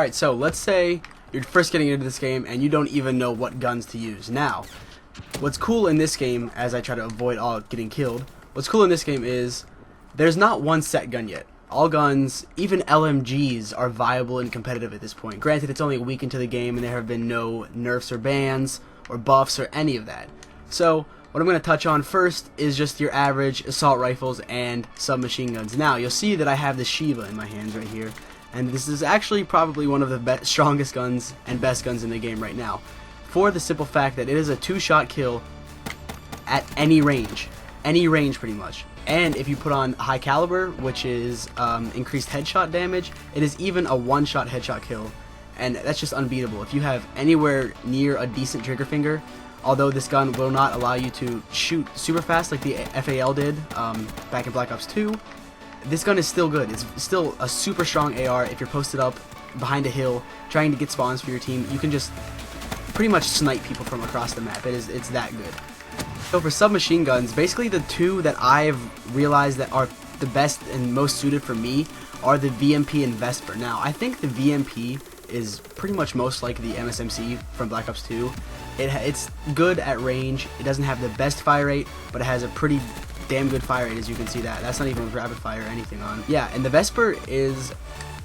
Alright, so let's say you're first getting into this game and you don't even know what guns to use. Now, what's cool in this game, as I try to avoid all getting killed, what's cool in this game is there's not one set gun yet. All guns, even LMGs, are viable and competitive at this point. Granted, it's only a week into the game and there have been no nerfs or bans or buffs or any of that. So, what I'm going to touch on first is just your average assault rifles and submachine guns. Now, you'll see that I have the Shiva in my hands right here, and this is actually probably one of the strongest guns and best guns in the game right now, for the simple fact that it is a 2-shot kill at any range pretty much. And if you put on high caliber, which is increased headshot damage, it is even a 1-shot headshot kill, and that's just unbeatable. If you have anywhere near a decent trigger finger, although this gun will not allow you to shoot super fast like the FAL did back in Black Ops 2, this gun is still good. It's still a super strong AR. If you're posted up behind a hill trying to get spawns for your team, you can just pretty much snipe people from across the map. It's that good. So for submachine guns, basically the two that I've realized that are the best and most suited for me are the VMP and Vesper. Now, I think the VMP is pretty much most like the MSMC from Black Ops 2. It's good at range. It doesn't have the best fire rate, but it has a pretty damn good fire rate, as you can see that. That's not even with rapid fire or anything on. Yeah, and the Vesper is,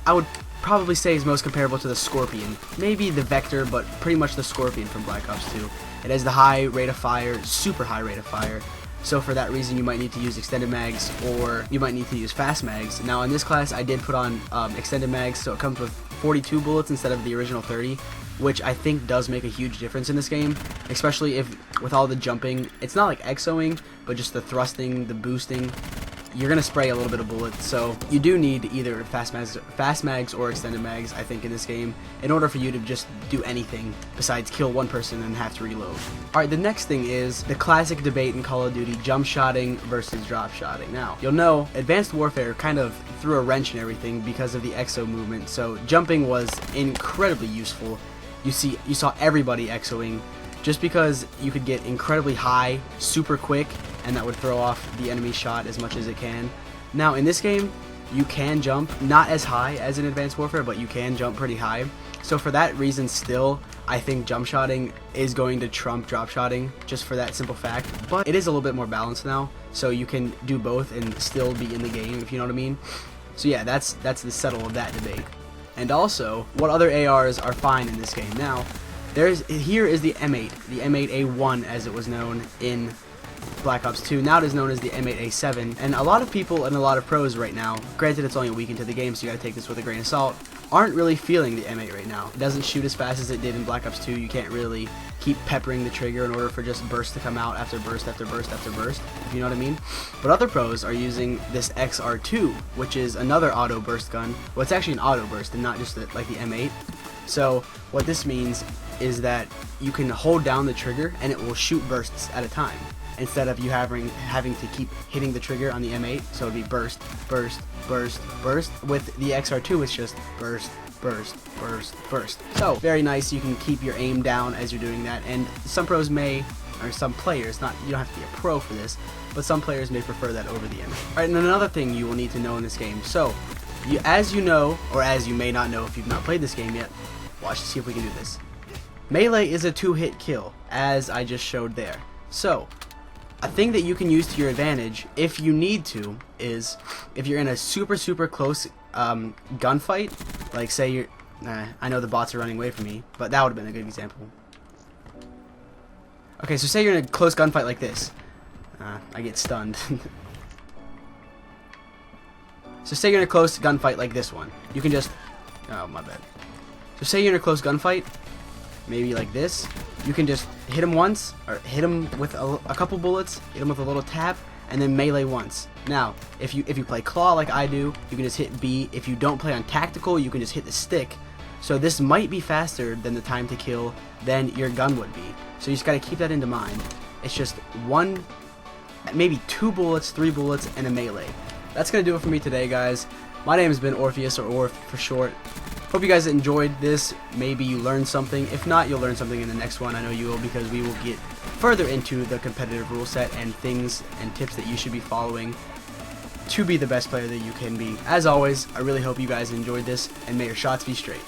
I would probably say, is most comparable to the Scorpion. Maybe the Vector, but pretty much the Scorpion from Black Ops 2. It has the high rate of fire, super high rate of fire. So for that reason, you might need to use extended mags, or you might need to use fast mags. Now in this class, I did put on extended mags, so it comes with 42 bullets instead of the original 30, which I think does make a huge difference in this game, especially if with all the jumping, it's not like exoing, but just the thrusting, the boosting, you're gonna spray a little bit of bullets. So you do need either fast mags or extended mags, I think, in this game, in order for you to just do anything besides kill one person and have to reload. Alright, the next thing is the classic debate in Call of Duty, jump shotting versus drop shotting. Now, you'll know Advanced Warfare kind of threw a wrench in everything because of the exo movement, so jumping was incredibly useful. You saw everybody exoing just because you could get incredibly high super quick, and that would throw off the enemy shot as much as it can. Now in this game, you can jump, not as high as in Advanced Warfare, but you can jump pretty high. So for that reason, still, I think jump shotting is going to trump drop shotting, just for that simple fact. But it is a little bit more balanced now, so you can do both and still be in the game, if you know what I mean. So yeah, that's the settle of that debate. And also, what other ARs are fine in this game? Now, here is the M8, the M8A1 as it was known in Black Ops 2. Now it is known as the M8A7, and a lot of people and a lot of pros right now, granted it's only a week into the game, so you gotta take this with a grain of salt, aren't really feeling the M8 right now. It doesn't shoot as fast as it did in Black Ops 2. You can't really keep peppering the trigger in order for just burst to come out after burst after burst after burst, if you know what I mean. But other pros are using this XR2, which is another auto burst gun. Well, it's actually an auto burst and not just like the M8. So what this means is that you can hold down the trigger and it will shoot bursts at a time, instead of you having to keep hitting the trigger on the M8. So it'd be burst, burst, burst, burst. With the XR2, it's just burst, burst, burst, burst. So very nice. You can keep your aim down as you're doing that, and some pros may, or some players, you don't have to be a pro for this, but some players may prefer that over the M8. Alright, and another thing you will need to know in this game. So as you know, or as you may not know if you've not played this game yet, watch to see if we can do this. Melee is a 2-hit kill, as I just showed there. So a thing that you can use to your advantage, if you need to, is if you're in a super close gunfight, like say you're, I know the bots are running away from me, but that would have been a good example. Okay, so say you're in a close gunfight like this. I get stunned. So say you're in a close gunfight like this one. You can just, oh my bad. So say you're in a close gunfight, maybe like this. You can just hit him once, or hit him with a couple bullets, hit him with a little tap, and then melee once. Now, if you play claw like I do, you can just hit B. If you don't play on tactical, you can just hit the stick. So this might be faster than the time to kill than your gun would be. So you just gotta keep that into mind. It's just one, maybe 2 bullets, 3 bullets, and a melee. That's gonna do it for me today, guys. My name has been Orpheus, or Orph for short. Hope you guys enjoyed this. Maybe you learned something. If not, you'll learn something in the next one. I know you will, because we will get further into the competitive rule set and things and tips that you should be following to be the best player that you can be. As always, I really hope you guys enjoyed this, and may your shots be straight.